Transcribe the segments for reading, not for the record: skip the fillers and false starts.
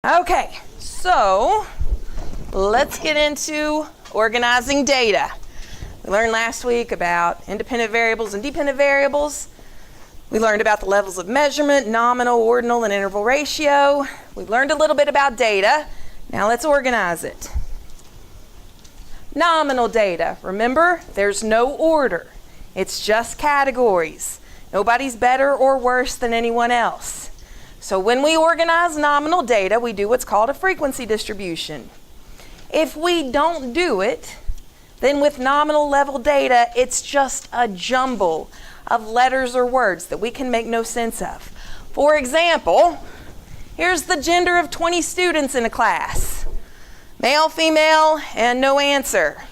Okay, so let's get into organizing data. We learned last week about independent variables and dependent variables. We learned about the levels of measurement, nominal, ordinal, and interval ratio. We learned a little bit about data. Now let's organize it. Nominal data. Remember, there's no order. It's just categories. Nobody's better or worse than anyone else. So when we organize nominal data, we do what's called a frequency distribution. If we don't do it, then with nominal level data, it's just a jumble of letters or words that we can make no sense of. For example, here's the gender of 20 students in a class. Male, female, and no answer.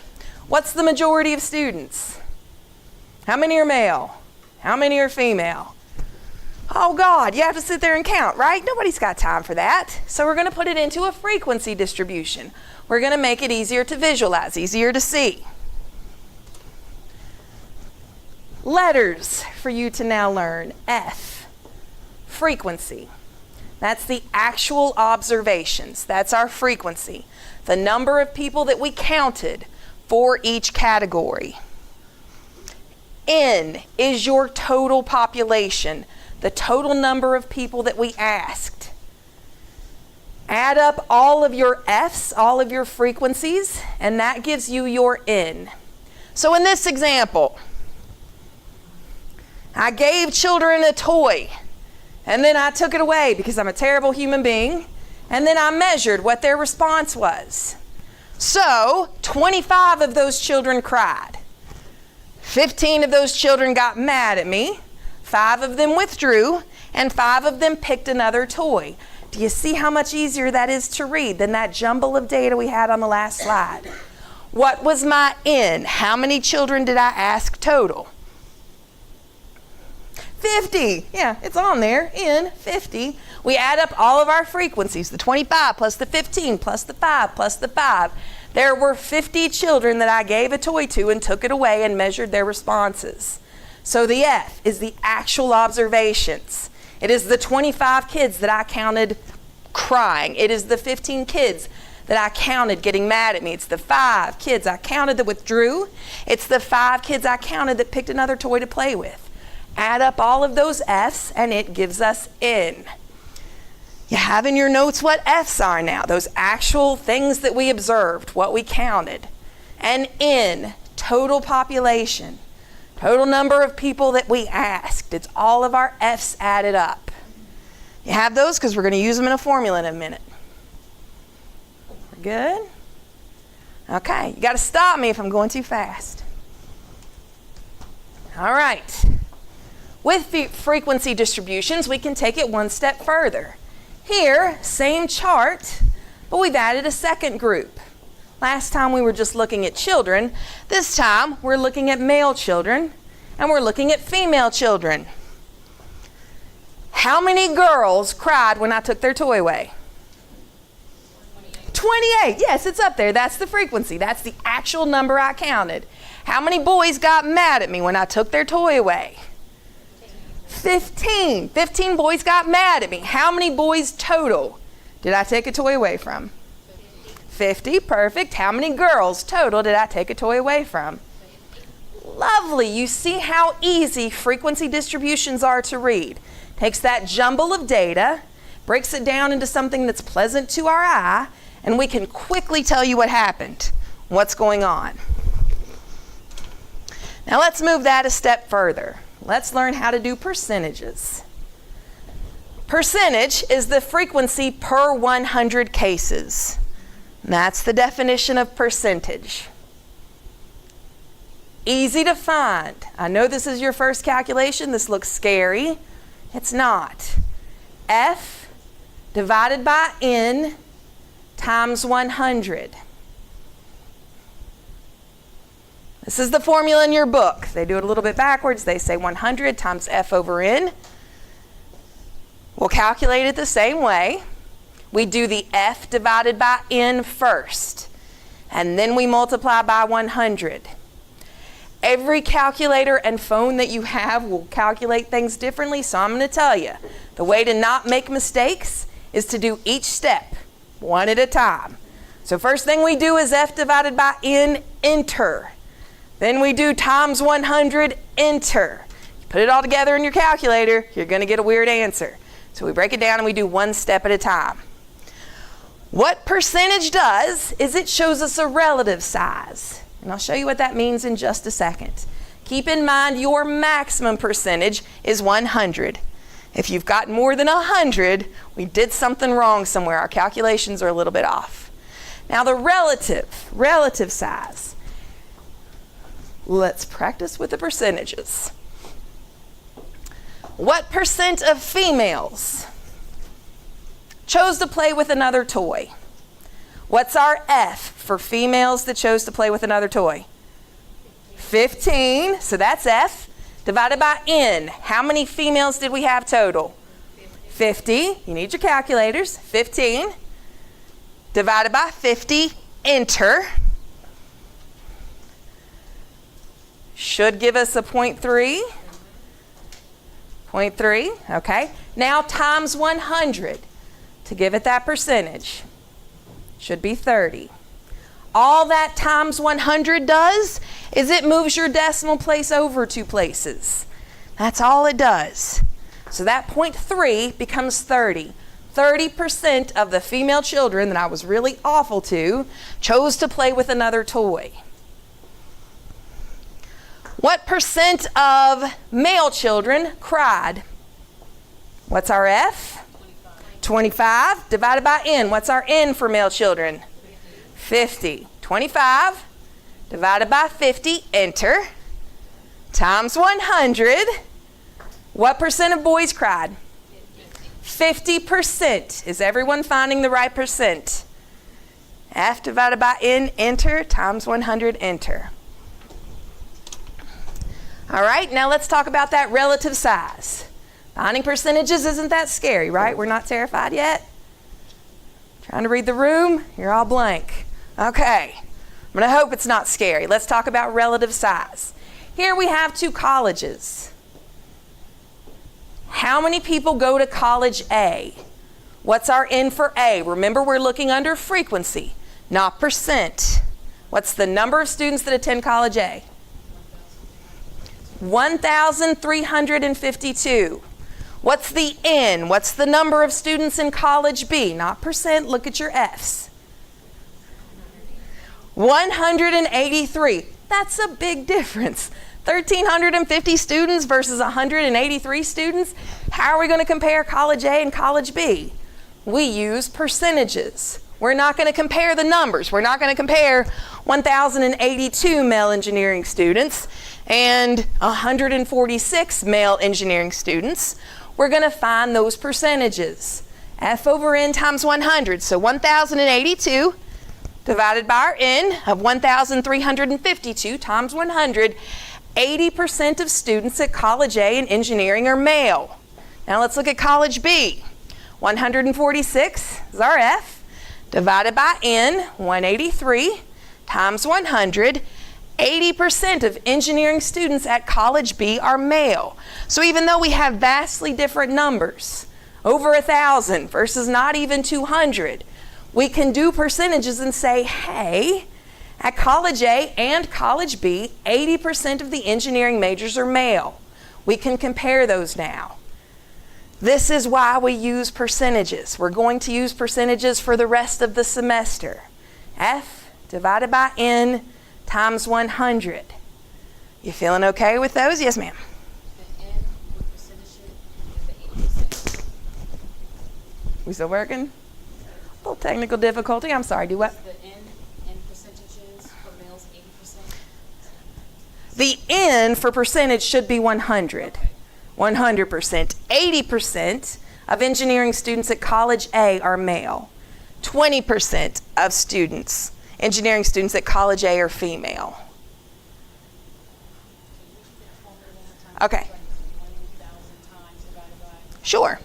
What's the majority of students? How many are male? How many are female? Oh God, you have to sit there and count, right? Nobody's got time for that. So we're going to put it into a frequency distribution. We're going to make it easier to visualize, easier to see. Letters for you to now learn. F, frequency. That's the actual observations. That's our frequency. The number of people that we counted for each category. N is your total population, the total number of people that we asked. Add up all of your F's, all of your frequencies, and that gives you your N. So in this example, I gave children a toy, and then I took it away because I'm a terrible human being, and then I measured what their response was. So 25 of those children cried. 15 of those children got mad at me. 5 of them withdrew, and 5 of them picked another toy. Do you see how much easier that is to read than that jumble of data we had on the last slide? What was my N? How many children did I ask total? 50. Yeah, it's on there. N, 50. We add up all of our frequencies, the 25 plus the 15 plus the 5 plus the 5. There were 50 children that I gave a toy to and took it away and measured their responses. So the F is the actual observations. It is the 25 kids that I counted crying. It is the 15 kids that I counted getting mad at me. It's the 5 kids I counted that withdrew. It's the 5 kids I counted that picked another toy to play with. Add up all of those F's and it gives us N. You have in your notes what F's are now, those actual things that we observed, what we counted. And N, total population. Total number of people that we asked. It's all of our F's added up. You have those because we're going to use them in a formula in a minute. We're good? Okay, you got to stop me if I'm going too fast. All right. With the frequency distributions, we can take it one step further. Here, same chart, but we've added a second group. Last time we were just looking at children. This time we're looking at male children and we're looking at female children. How many girls cried when I took their toy away? 28. Yes, it's up there. That's the frequency. That's the actual number I counted. How many boys got mad at me when I took their toy away? 15. 15 boys got mad at me. How many boys total did I take a toy away from? 50. Perfect. How many girls total did I take a toy away from? Lovely. You see how easy frequency distributions are to read. Takes that jumble of data, breaks it down into something that's pleasant to our eye, and we can quickly tell you what happened, what's going on. Now let's move that a step further. Let's learn how to do percentages. Percentage is the frequency per 100 cases. That's the definition of percentage. Easy to find. I know this is your first calculation. This looks scary. It's not. F divided by N times 100. This is the formula in your book. They do it a little bit backwards. They say 100 times F over N. We'll calculate it the same way. We do the F divided by N first, and then we multiply by 100. Every calculator and phone that you have will calculate things differently, so I'm going to tell you, the way to not make mistakes is to do each step one at a time. So first thing we do is F divided by N, enter. Then we do times 100, enter. You put it all together in your calculator, you're going to get a weird answer. So we break it down and we do one step at a time. What percentage does is it shows us a relative size. And I'll show you what that means in just a second. Keep in mind your maximum percentage is 100. If you've got more than 100, we did something wrong somewhere. Our calculations are a little bit off. Now the relative size. Let's practice with the percentages. What percent of females chose to play with another toy? What's our F for females that chose to play with another toy? 15, so that's F, divided by N. How many females did we have total? 50. You need your calculators. 15 divided by 50, enter. Should give us a 0.3. 0.3, okay. Now times 100 to give it that percentage. Should be 30. All that times 100 does is it moves your decimal place over 2 places. That's all it does. So that 0.3 becomes 30. 30% of the female children that I was really awful to chose to play with another toy. What percent of male children cried? What's our F? 25 divided by N. What's our N for male children? 50. 25 divided by 50, enter, times 100. What percent of boys cried? 50%. Is everyone finding the right percent? F divided by N, enter, times 100, enter. All right, now let's talk about that relative size. Finding percentages isn't that scary, right? We're not terrified yet? Trying to read the room? You're all blank. Okay, I'm going to hope it's not scary. Let's talk about relative size. Here we have 2 colleges. How many people go to college A? What's our N for A? Remember, we're looking under frequency, not percent. What's the number of students that attend college A? 1,352. What's the N? What's the number of students in college B? Not percent, look at your F's. 183. That's a big difference. 1,350 students versus 183 students. How are we going to compare college A and college B? We use percentages. We're not going to compare the numbers. We're not going to compare 1,082 male engineering students and 146 male engineering students. We're going to find those percentages. F over N times 100. So 1,082 divided by our N of 1,352 times 100. 80% of students at college A in engineering are male. Now let's look at college B. 146 is our F, divided by N, 183, times 100. 80% of engineering students at college B are male. So even though we have vastly different numbers, over 1,000 versus not even 200, we can do percentages and say, hey, at college A and college B, 80% of the engineering majors are male. We can compare those now. This is why we use percentages. We're going to use percentages for the rest of the semester. F divided by N times 100. You feeling okay with those? Yes, ma'am. The N with percentage is the 80%. We still working? A little technical difficulty. I'm sorry, do what? The N in percentages for males, 80%. The N for percentage should be 100. 100%. 80% of engineering students at college A are male. 20% of students, engineering students at college A, are female. Okay. Sure.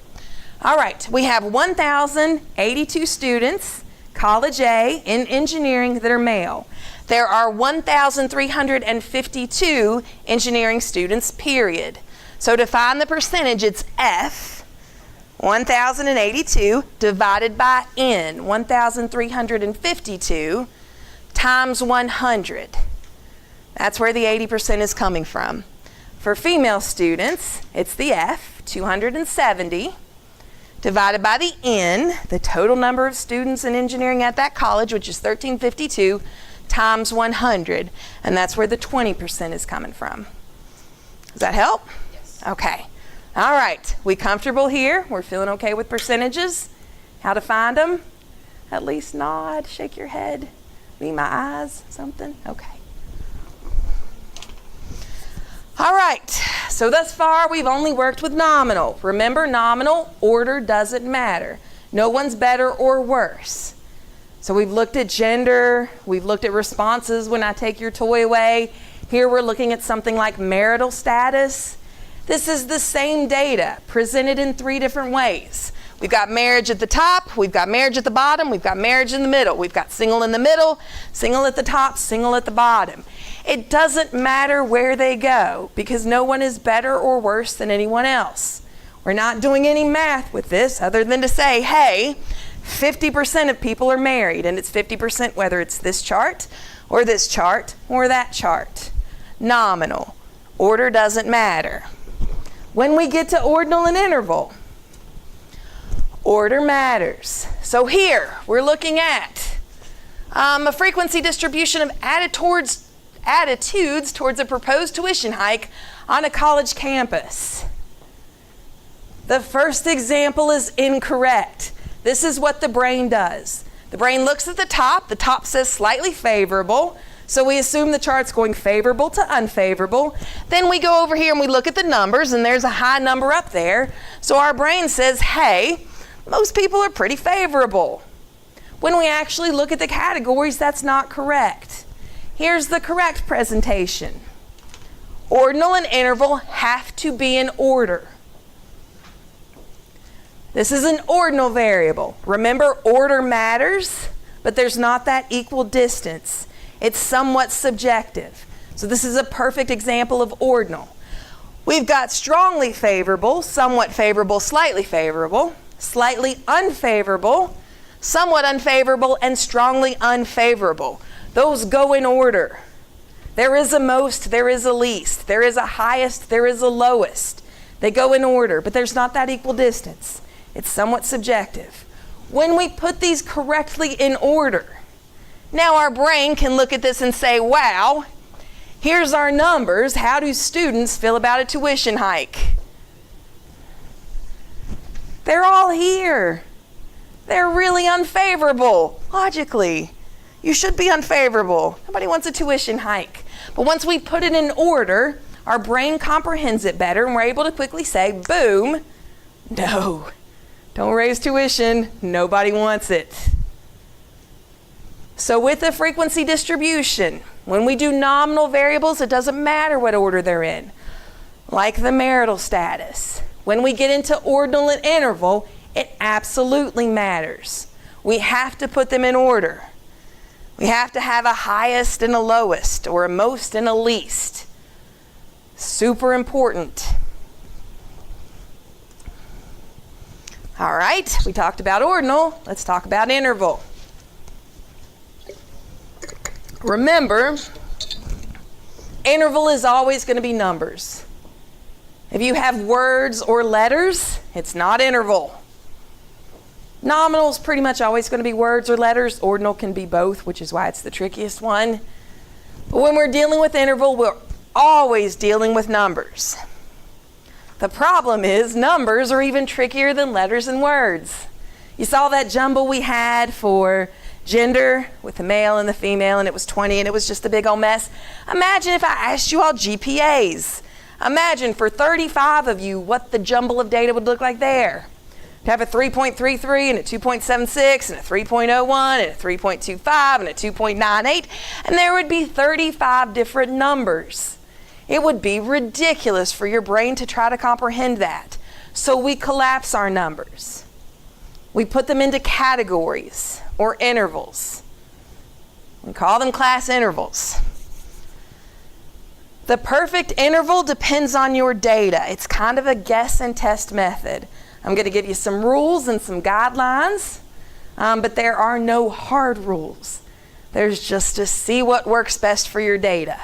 All right. We have 1,082 students, college A, in engineering that are male. There are 1,352 engineering students, period. So to find the percentage, it's F, 1,082 divided by n, 1,352 times 100. That's where the 80% is coming from. For female students, it's the F, 270, divided by the N, the total number of students in engineering at that college, which is 1,352, times 100. And that's where the 20% is coming from. Does that help? Yes. Okay. All right. We comfortable here? We're feeling okay with percentages? How to find them? At least nod, shake your head, meet my eyes, something? Okay. All right, so thus far we've only worked with nominal. Remember, nominal order doesn't matter. No one's better or worse. So we've looked at gender, we've looked at responses when I take your toy away. Here we're looking at something like marital status. This is the same data presented in 3 different ways. We've got marriage at the top, we've got marriage at the bottom, we've got marriage in the middle, we've got single in the middle, single at the top, single at the bottom. It doesn't matter where they go because no one is better or worse than anyone else. We're not doing any math with this other than to say, hey, 50% of people are married, and it's 50% whether it's this chart or that chart. Nominal. Order doesn't matter. When we get to ordinal and interval, order matters. So here we're looking at a frequency distribution of attitudes towards a proposed tuition hike on a college campus. The first example is incorrect. This is what the brain does. The brain looks at the top says slightly favorable, so we assume the chart's going favorable to unfavorable. Then we go over here and we look at the numbers, and there's a high number up there. So our brain says, hey, most people are pretty favorable. When we actually look at the categories, that's not correct. Here's the correct presentation. Ordinal and interval have to be in order. This is an ordinal variable. Remember, order matters, but there's not that equal distance. It's somewhat subjective. So this is a perfect example of ordinal. We've got strongly favorable, somewhat favorable, slightly unfavorable, somewhat unfavorable, and strongly unfavorable. Those go in order. There is a most, there is a least, there is a highest, there is a lowest. They go in order, but there's not that equal distance. It's somewhat subjective. When we put these correctly in order, now our brain can look at this and say, wow, here's our numbers. How do students feel about a tuition hike? They're all here. They're really unfavorable, logically. You should be unfavorable. Nobody wants a tuition hike. But once we put it in order, our brain comprehends it better, and we're able to quickly say, boom, no, don't raise tuition. Nobody wants it. So with the frequency distribution, when we do nominal variables, it doesn't matter what order they're in, like the marital status. When we get into ordinal and interval, it absolutely matters. We have to put them in order. We have to have a highest and a lowest, or a most and a least. Super important. All right, we talked about ordinal. Let's talk about interval. Remember, interval is always going to be numbers. If you have words or letters, it's not interval. Nominal is pretty much always going to be words or letters. Ordinal can be both, which is why it's the trickiest one. But when we're dealing with interval, we're always dealing with numbers. The problem is numbers are even trickier than letters and words. You saw that jumble we had for gender with the male and the female, and it was 20, and it was just a big old mess. Imagine if I asked you all GPAs. Imagine for 35 of you what the jumble of data would look like there. To have a 3.33 and a 2.76 and a 3.01 and a 3.25 and a 2.98, and there would be 35 different numbers. It would be ridiculous for your brain to try to comprehend that. So we collapse our numbers. We put them into categories or intervals. We call them class intervals. The perfect interval depends on your data. It's kind of a guess and test method. I'm going to give you some rules and some guidelines, but there are no hard rules. There's just to see what works best for your data.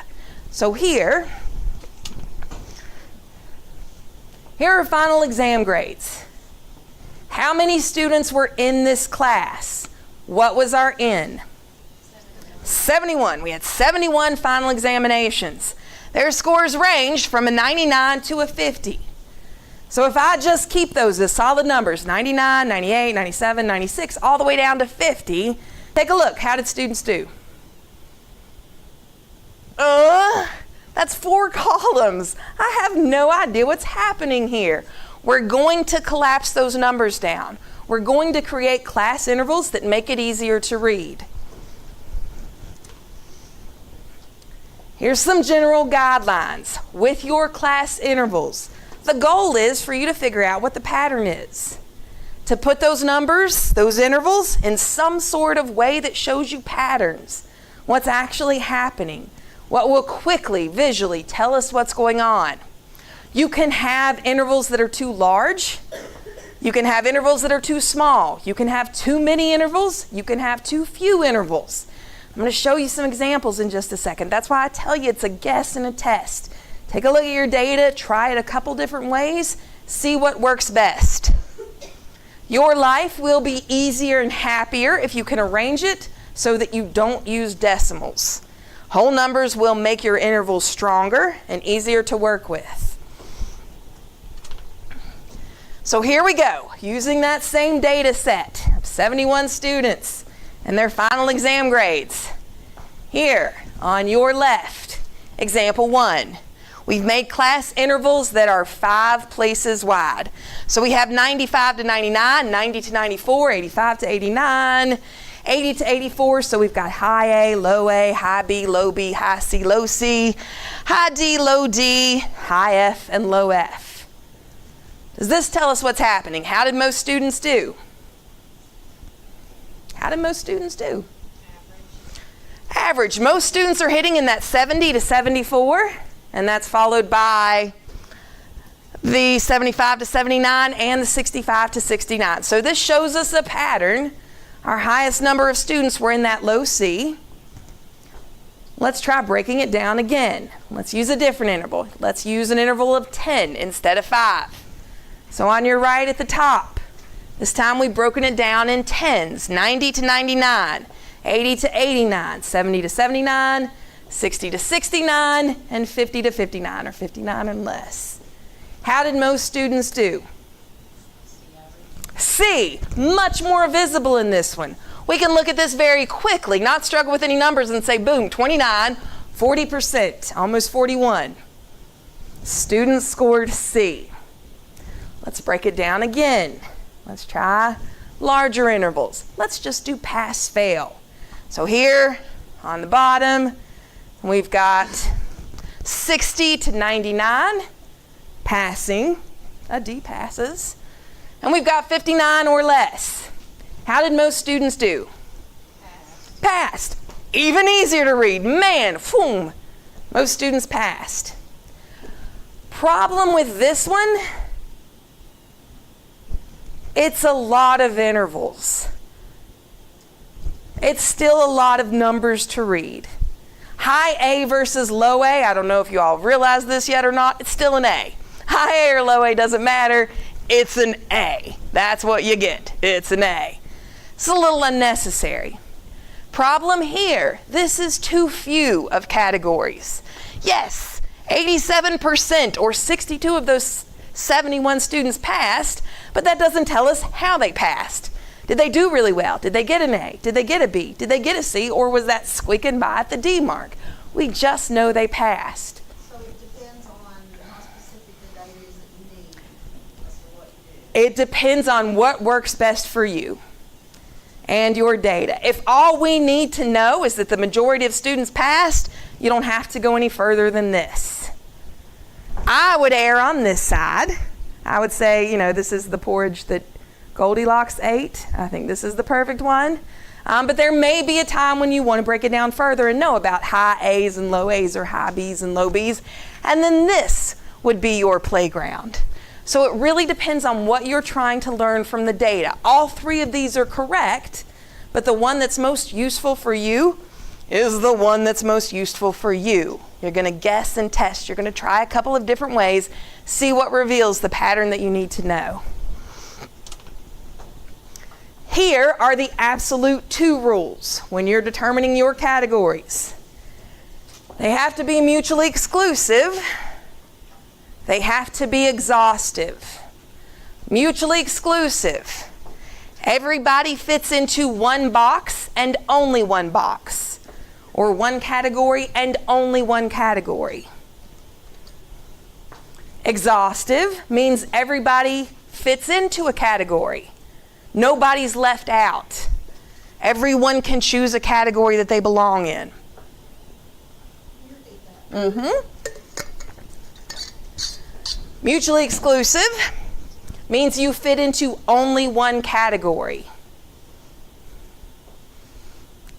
So here are final exam grades. How many students were in this class? What was our N? 71. We had 71 final examinations. Their scores ranged from a 99 to a 50. So if I just keep those as solid numbers, 99, 98, 97, 96, all the way down to 50, take a look. How did students do? That's 4 columns. I have no idea what's happening here. We're going to collapse those numbers down. We're going to create class intervals that make it easier to read. Here's some general guidelines with your class intervals. The goal is for you to figure out what the pattern is. To put those numbers, those intervals, in some sort of way that shows you patterns. What's actually happening. What will quickly, visually tell us what's going on. You can have intervals that are too large. You can have intervals that are too small. You can have too many intervals. You can have too few intervals. I'm going to show you some examples in just a second. That's why I tell you it's a guess and a test. Take a look at your data, try it a couple different ways, see what works best. Your life will be easier and happier if you can arrange it so that you don't use decimals. Whole numbers will make your intervals stronger and easier to work with. So here we go, using that same data set of 71 students and their final exam grades. Here on your left, example 1. We've made class intervals that are 5 places wide. So we have 95 to 99, 90 to 94, 85 to 89, 80 to 84. So we've got high A, low A, high B, low B, high C, low C, high D, low D, high F, and low F. Does this tell us what's happening? How did most students do? How did most students do? Average. Most students are hitting in that 70 to 74, and that's followed by the 75 to 79 and the 65 to 69. So this shows us a pattern. Our highest number of students were in that low C. Let's try breaking it down again. Let's use a different interval. Let's use an interval of 10 instead of 5. So on your right at the top, this time we've broken it down in 10s, 90 to 99, 80 to 89, 70 to 79, 60 to 69, and 50 to 59, or 59 and less. How did most students do? C, much more visible in this one. We can look at this very quickly, not struggle with any numbers and say, boom, 29, 40%, almost 41. Students scored C. Let's break it down again. Let's try larger intervals. Let's just do pass-fail. So here on the bottom, we've got 60 to 99, passing, a D passes, and we've got 59 or less. How did most students do? Passed. Even easier to read. Man, boom. Most students passed. Problem with this one, it's a lot of intervals. It's still a lot of numbers to read. High A versus low A, I don't know if you all realize this yet or not, it's still an A. High A or low A doesn't matter, it's an A. That's what you get, it's an A. It's a little unnecessary. Problem here, this is too few of categories. Yes, 87% or 62 of those 71 students passed, but that doesn't tell us how they passed. Did they do really well? Did they get an A? Did they get a B? Did they get a C? Or was that squeaking by at the D mark? We just know they passed. So it depends on how specific the data is that you need as to what you do. It depends on what works best for you and your data. If all we need to know is that the majority of students passed, you don't have to go any further than this. I would err on this side. I would say, this is the porridge that Goldilocks ate. I think this is the perfect one. But there may be a time when you want to break it down further and know about high A's and low A's or high B's and low B's. And then this would be your playground. So it really depends on what you're trying to learn from the data. All three of these are correct, but the one that's most useful for you is the one that's most useful for you. You're going to guess and test. You're going to try a couple of different ways, see what reveals the pattern that you need to know. Here are the absolute 2 rules when you're determining your categories. They have to be mutually exclusive. They have to be exhaustive. Mutually exclusive. Everybody fits into one box and only one box, or one category and only one category. Exhaustive means everybody fits into a category. Nobody's left out. Everyone can choose a category that they belong in. Mutually exclusive means you fit into only one category.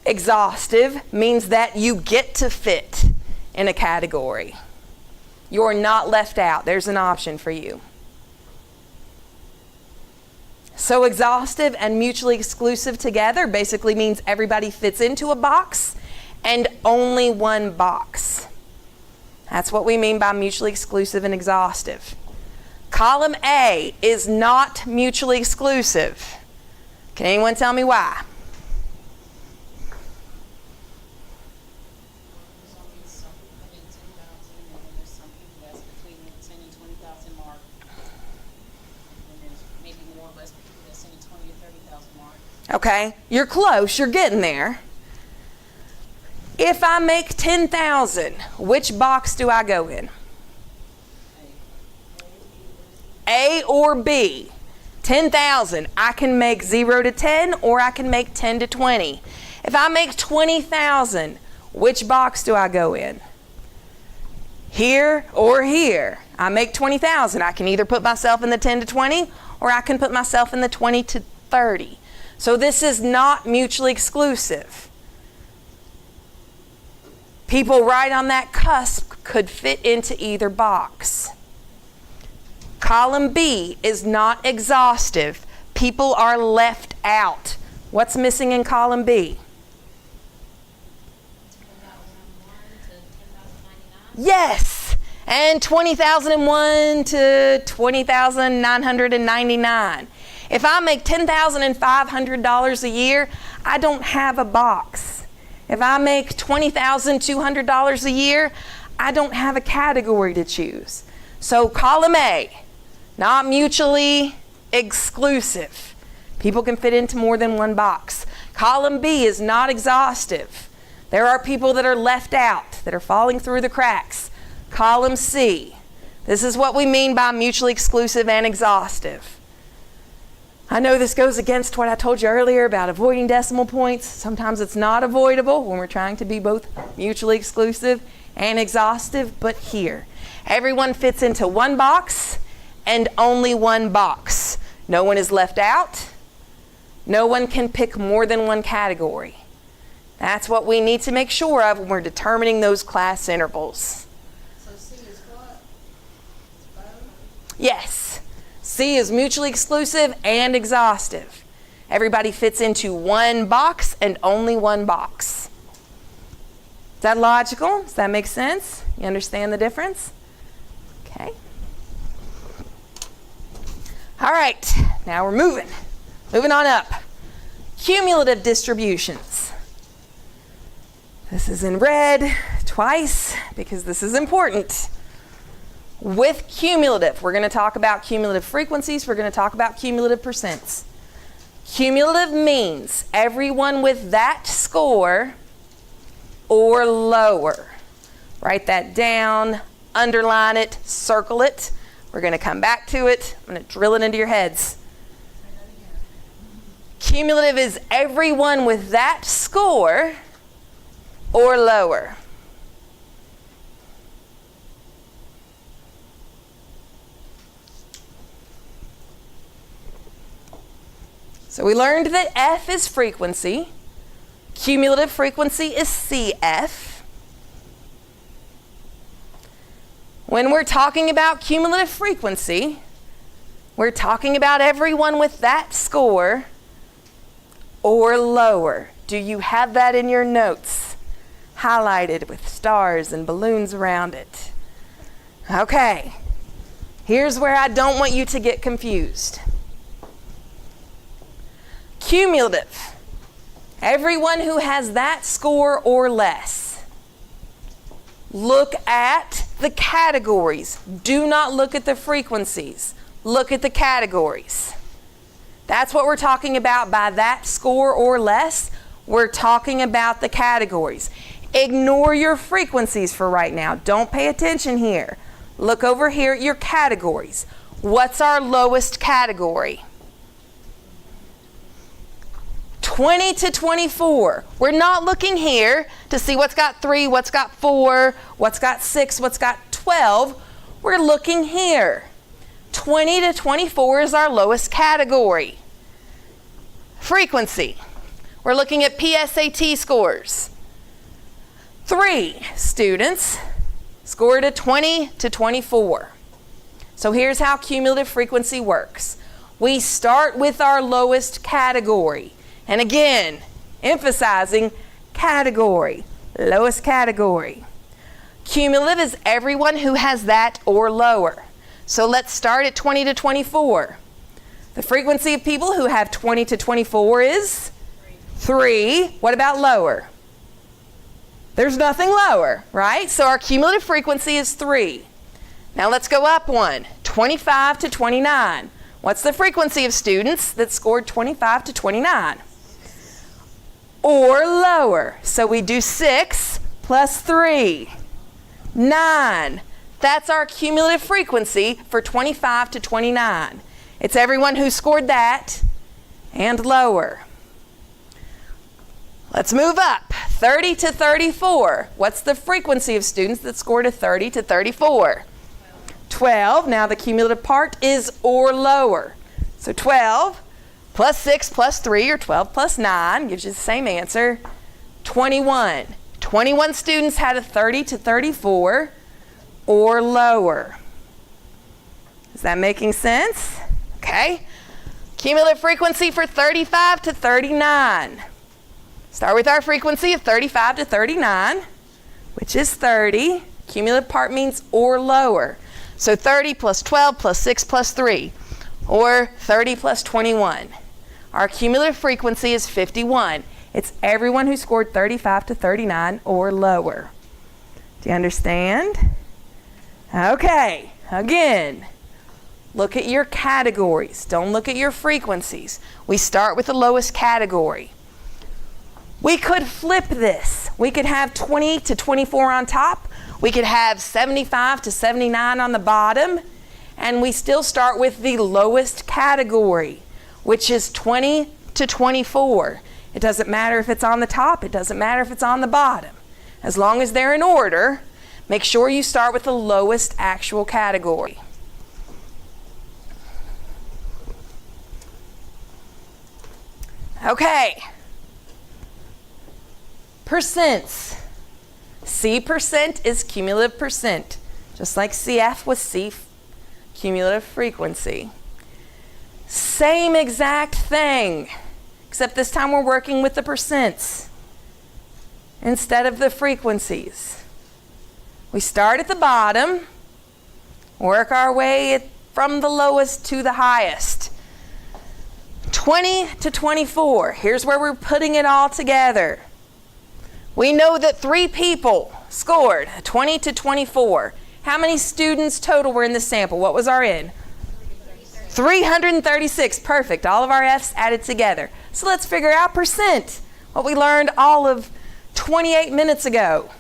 Exhaustive means that you get to fit in a category. You're not left out. There's an option for you. So exhaustive and mutually exclusive together basically means everybody fits into a box and only one box. That's what we mean by mutually exclusive and exhaustive. Column A is not mutually exclusive. Can anyone tell me why? Okay, you're close, you're getting there. If I make 10,000, which box do I go in? A or B. 10,000, I can make 0 to 10 or I can make 10 to 20. If I make 20,000, which box do I go in? Here or here. I make 20,000, I can either put myself in the 10 to 20 or I can put myself in the 20 to 30. So this is not mutually exclusive. People right on that cusp could fit into either box. Column B is not exhaustive. People are left out. What's missing in column B? 10,001 to 10,099. Yes, and 20,001 to 20,999. If I make $10,500 a year, I don't have a box. If I make $20,200 a year, I don't have a category to choose. So column A, not mutually exclusive. People can fit into more than one box. Column B is not exhaustive. There are people that are left out, that are falling through the cracks. Column C, this is what we mean by mutually exclusive and exhaustive. I know this goes against what I told you earlier about avoiding decimal points. Sometimes it's not avoidable when we're trying to be both mutually exclusive and exhaustive, but here, everyone fits into one box and only one box. No one is left out. No one can pick more than one category. That's what we need to make sure of when we're determining those class intervals. So C is what? It's both? Yes. C is mutually exclusive and exhaustive. Everybody fits into one box and only one box. Is that logical? Does that make sense? You understand the difference? Okay. All right, now we're moving. Moving on up. Cumulative distributions. This is in red twice because this is important. With cumulative, we're going to talk about cumulative frequencies. We're going to talk about cumulative percents. Cumulative means everyone with that score or lower. Write that down, underline it, circle it. We're going to come back to it. I'm going to drill it into your heads. Cumulative is everyone with that score or lower. So we learned that F is frequency. Cumulative frequency is CF. When we're talking about cumulative frequency, We're talking about everyone with that score or lower. Do you have that in your notes? Highlighted with stars and balloons around it. Okay. Here's where I don't want you to get confused. Cumulative. Everyone who has that score or less. Look at the categories. Do not look at the frequencies. Look at the categories. That's what we're talking about by that score or less. We're talking about the categories. Ignore your frequencies for right now. Don't pay attention here. Look over here at your categories. What's our lowest category? 20 to 24. We're not looking here to see what's got 3, what's got 4, what's got 6, what's got 12. We're looking here. 20 to 24 is our lowest category. Frequency. We're looking at PSAT scores. 3 students scored a 20 to 24. So here's how cumulative frequency works. We start with our lowest category. And again, emphasizing category, lowest category. Cumulative is everyone who has that or lower. So let's start at 20 to 24. The frequency of people who have 20 to 24 is 3. What about lower? There's nothing lower, right? So our cumulative frequency is 3. Now let's go up one, 25 to 29. What's the frequency of students that scored 25 to 29? Or lower. So we do 6 plus 3, 9. That's our cumulative frequency for 25 to 29. It's everyone who scored that and lower. Let's move up. 30 to 34. What's the frequency of students that scored a 30 to 34? 12. Now the cumulative part is or lower. So 12 plus 6 plus 3, or 12 plus 9, gives you the same answer. 21. 21 students had a 30 to 34 or lower. Is that making sense? Okay. Cumulative frequency for 35 to 39. Start with our frequency of 35 to 39, which is 30. Cumulative part means or lower. So 30 plus 12 plus 6 plus 3, or 30 plus 21. Our cumulative frequency is 51. It's everyone who scored 35 to 39 or lower. Do you understand? Okay, again, look at your categories. Don't look at your frequencies. We start with the lowest category. We could flip this. We could have 20 to 24 on top. We could have 75 to 79 on the bottom. And we still start with the lowest category, which is 20 to 24. It doesn't matter if it's on the top. It doesn't matter if it's on the bottom. As long as they're in order, make sure you start with the lowest actual category. Okay. Percents. C percent is cumulative percent, just like CF was C cumulative frequency. Same exact thing, except this time we're working with the percents instead of the frequencies. We start at the bottom, work our way from the lowest to the highest. 20 to 24, here's where we're putting it all together. We know that 3 people scored 20 to 24. How many students total were in the sample? What was our N? 336. Perfect. All of our F's added together. So let's figure out percent, what we learned all of 28 minutes ago.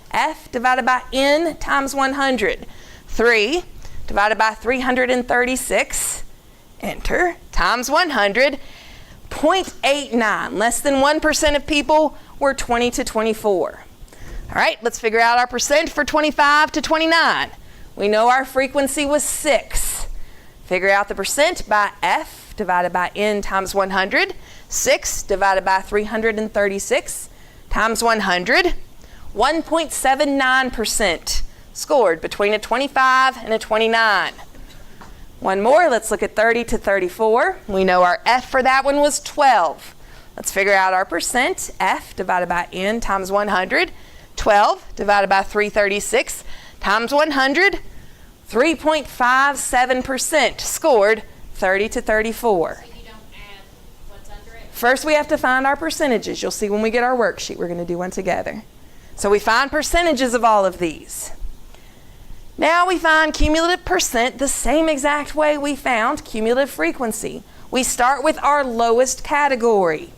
F divided by N times 100. 3 divided by 336, enter, times 100, 0.89. Less than 1% of people were 20 to 24. All right, let's figure out our percent for 25 to 29. We know our frequency was 6. Figure out the percent by F divided by N times 100. 6 divided by 336 times 100. 1.79% scored between a 25 and a 29. One more, let's look at 30 to 34. We know our F for that one was 12. Let's figure out our percent. F divided by N times 100. 12 divided by 336 times 100. 3.57% scored 30 to 34. So you don't add what's under it? First we have to find our percentages. You'll see when we get our worksheet, we're going to do one together. So we find percentages of all of these. Now we find cumulative percent the same exact way we found cumulative frequency. We start with our lowest category.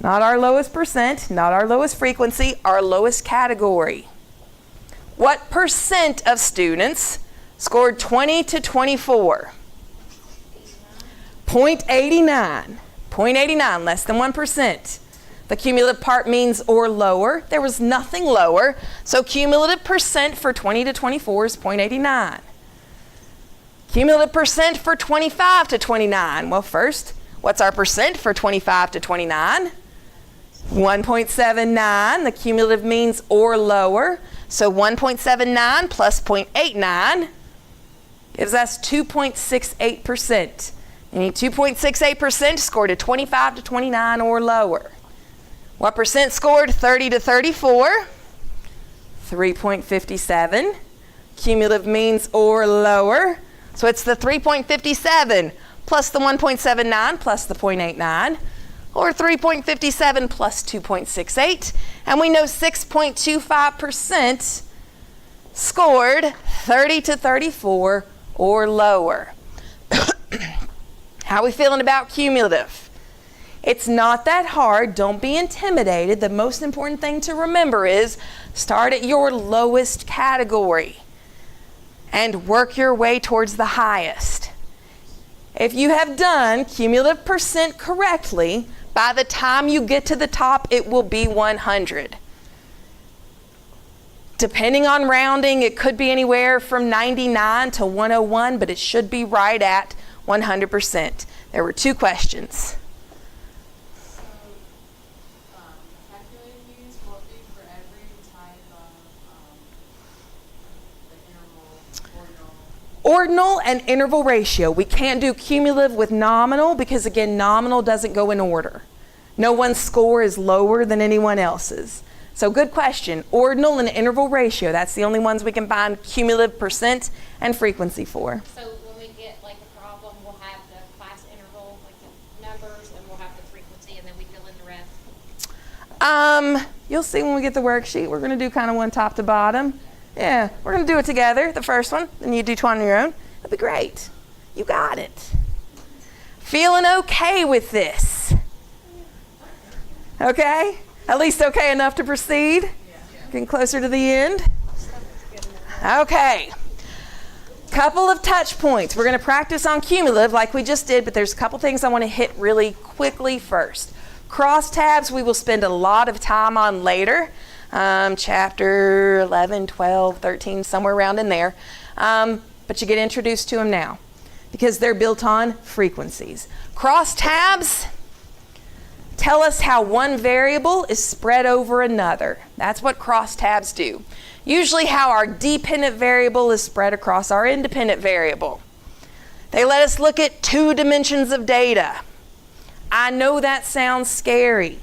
Not our lowest percent, not our lowest frequency, our lowest category. What percent of students scored 20 to 24? 0.89. 0.89, less than 1%. The cumulative part means or lower. There was nothing lower. So cumulative percent for 20 to 24 is 0.89. Cumulative percent for 25 to 29. Well, first, what's our percent for 25 to 29? 1.79. The cumulative means or lower. So 1.79 plus 0.89 gives us 2.68%. You need 2.68% scored at 25 to 29 or lower. What percent scored 30 to 34? 3.57. Cumulative means or lower. So it's the 3.57 plus the 1.79 plus the 0.89, or 3.57 plus 2.68. And we know 6.25% scored 30 to 34 or lower. How are we feeling about cumulative? It's not that hard. Don't be intimidated. The most important thing to remember is start at your lowest category and work your way towards the highest. If you have done cumulative percent correctly, by the time you get to the top, it will be 100. Depending on rounding, it could be anywhere from 99 to 101, but it should be right at 100%. There were two questions. So, calculated means what be for every type of the interval, Ordinal and interval ratio. We can't do cumulative with nominal because, again, nominal doesn't go in order. No one's score is lower than anyone else's. So good question. Ordinal and interval ratio, that's the only ones we can find cumulative percent and frequency for. So when we get like a problem, we'll have the class interval, like the numbers, and we'll have the frequency, and then we fill in the rest. You'll see when we get the worksheet. We're going to do kind of one top to bottom. Yeah, we're going to do it together, the first one, then you do two on your own. That'd be great. You got it. Feeling okay with this? Okay? At least okay enough to proceed? Getting closer to the end? Okay. Couple of touch points. We're going to practice on cumulative like we just did, but there's a couple things I want to hit really quickly first. Crosstabs we will spend a lot of time on later. Chapter 11, 12, 13, somewhere around in there. But you get introduced to them now because they're built on frequencies. Crosstabs tell us how one variable is spread over another. That's what crosstabs do. Usually how our dependent variable is spread across our independent variable. They let us look at 2 dimensions of data. I know that sounds scary.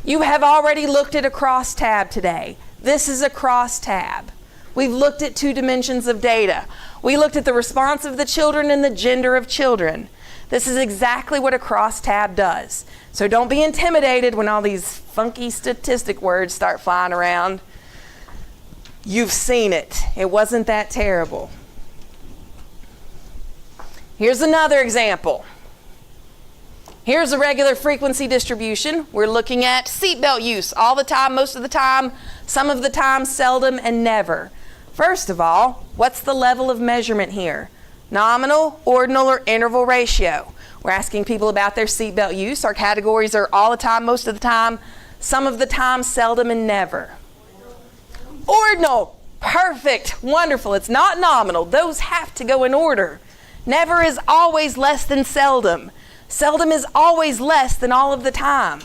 You have already looked at a crosstab today. This is a crosstab. We've looked at 2 dimensions of data. We looked at the response of the children and the gender of children. This is exactly what a crosstab does. So don't be intimidated when all these funky statistic words start flying around. You've seen it. It wasn't that terrible. Here's another example. Here's a regular frequency distribution. We're looking at seatbelt use all the time, most of the time, some of the time, seldom, and never. First of all, what's the level of measurement here? Nominal, ordinal, or interval ratio. We're asking people about their seatbelt use. Our categories are all the time, most of the time, some of the time, seldom, and never. Ordinal. Perfect. Wonderful. It's not nominal. Those have to go in order. Never is always less than seldom. Seldom is always less than all of the time.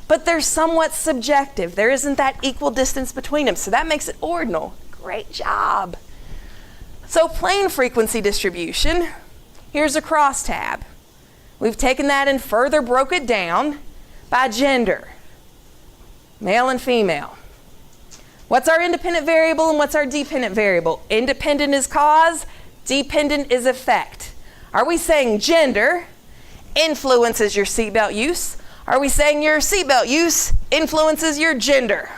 But they're somewhat subjective. There isn't that equal distance between them. So that makes it ordinal. Great job. So plain frequency distribution, here's a crosstab. We've taken that and further broke it down by gender, male and female. What's our independent variable and what's our dependent variable? Independent is cause, dependent is effect. Are we saying gender influences your seatbelt use? Are we saying your seatbelt use influences your gender?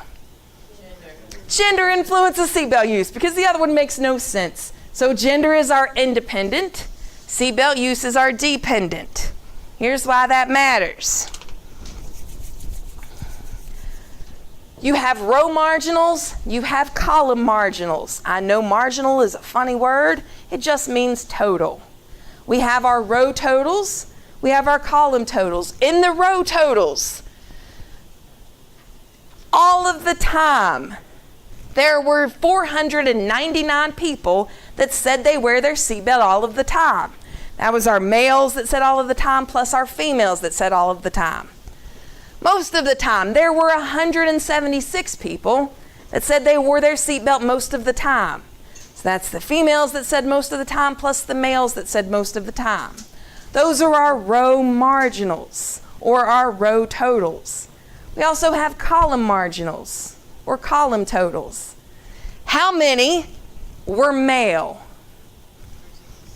Gender influences seatbelt use because the other one makes no sense. So gender is our independent, seatbelt use is our dependent. Here's why that matters. You have row marginals, you have column marginals. I know marginal is a funny word, it just means total. We have our row totals, we have our column totals. In the row totals, all of the time, there were 499 people that said they wear their seatbelt all of the time. That was our males that said all of the time, plus our females that said all of the time. Most of the time, there were 176 people that said they wore their seatbelt most of the time. So that's the females that said most of the time, plus the males that said most of the time. Those are our row marginals, or our row totals. We also have column marginals, or column totals. How many were male?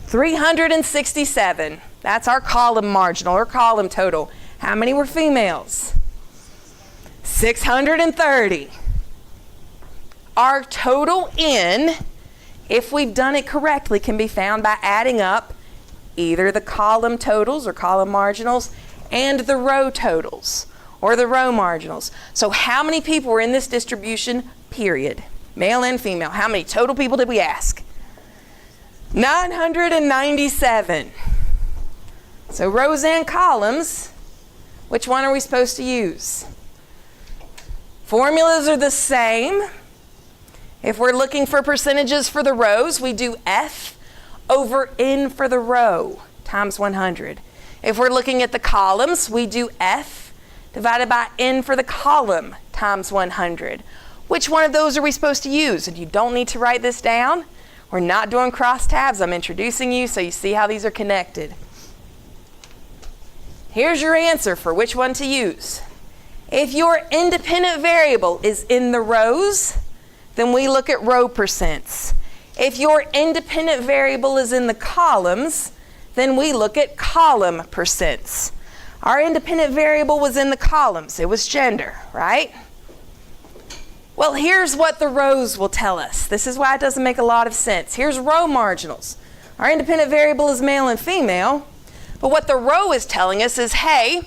367. That's our column marginal or column total. How many were females? 630. Our total N, if we've done it correctly, can be found by adding up either the column totals or column marginals and the row totals or the row marginals. So how many people were in this distribution, period? Male and female. How many total people did we ask? 997. So rows and columns, which one are we supposed to use? Formulas are the same. If we're looking for percentages for the rows, we do F over N for the row times 100. If we're looking at the columns, we do F divided by N for the column times 100. Which one of those are we supposed to use? And you don't need to write this down. We're not doing cross tabs. I'm introducing you so you see how these are connected. Here's your answer for which one to use. If your independent variable is in the rows, then we look at row percents. If your independent variable is in the columns, then we look at column percents. Our independent variable was in the columns. It was gender, right? Well, here's what the rows will tell us. This is why it doesn't make a lot of sense. Here's row marginals. Our independent variable is male and female, but what the row is telling us is, hey,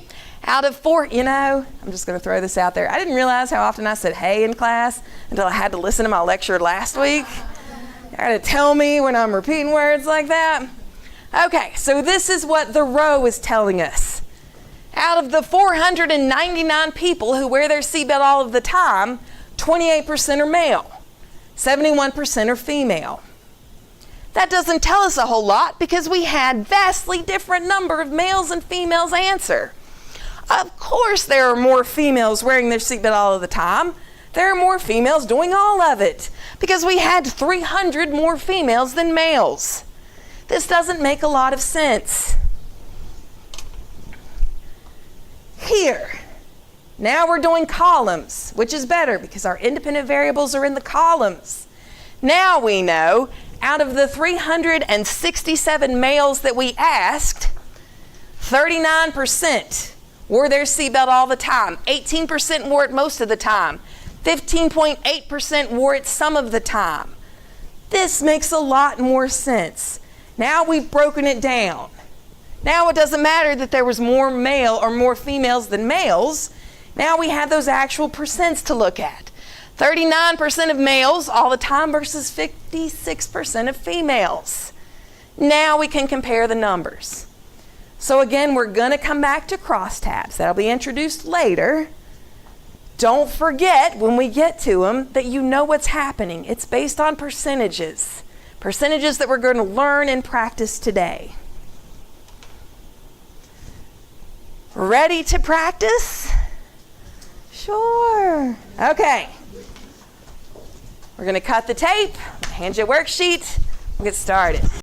out of four, I'm just going to throw this out there. I didn't realize how often I said hey in class until I had to listen to my lecture last week. You got to tell me when I'm repeating words like that. Okay, so this is what the row is telling us. Out of the 499 people who wear their seatbelt all of the time, 28% are male, 71% are female. That doesn't tell us a whole lot because we had vastly different number of males and females answer. Of course there are more females wearing their seatbelt all of the time. There are more females doing all of it because we had 300 more females than males. This doesn't make a lot of sense. Here, now we're doing columns, which is better because our independent variables are in the columns. Now we know out of the 367 males that we asked, 39% wore their seatbelt all the time. 18% wore it most of the time. 15.8% wore it some of the time. This makes a lot more sense. Now we've broken it down. Now it doesn't matter that there was more male or more females than males. Now we have those actual percents to look at. 39% of males all the time versus 56% of females. Now we can compare the numbers. So again, we're going to come back to crosstabs. That'll be introduced later. Don't forget when we get to them that you know what's happening. It's based on percentages. Percentages that we're going to learn and practice today. Ready to practice? Sure. Okay. We're going to cut the tape, hand you a worksheet. We'll get started.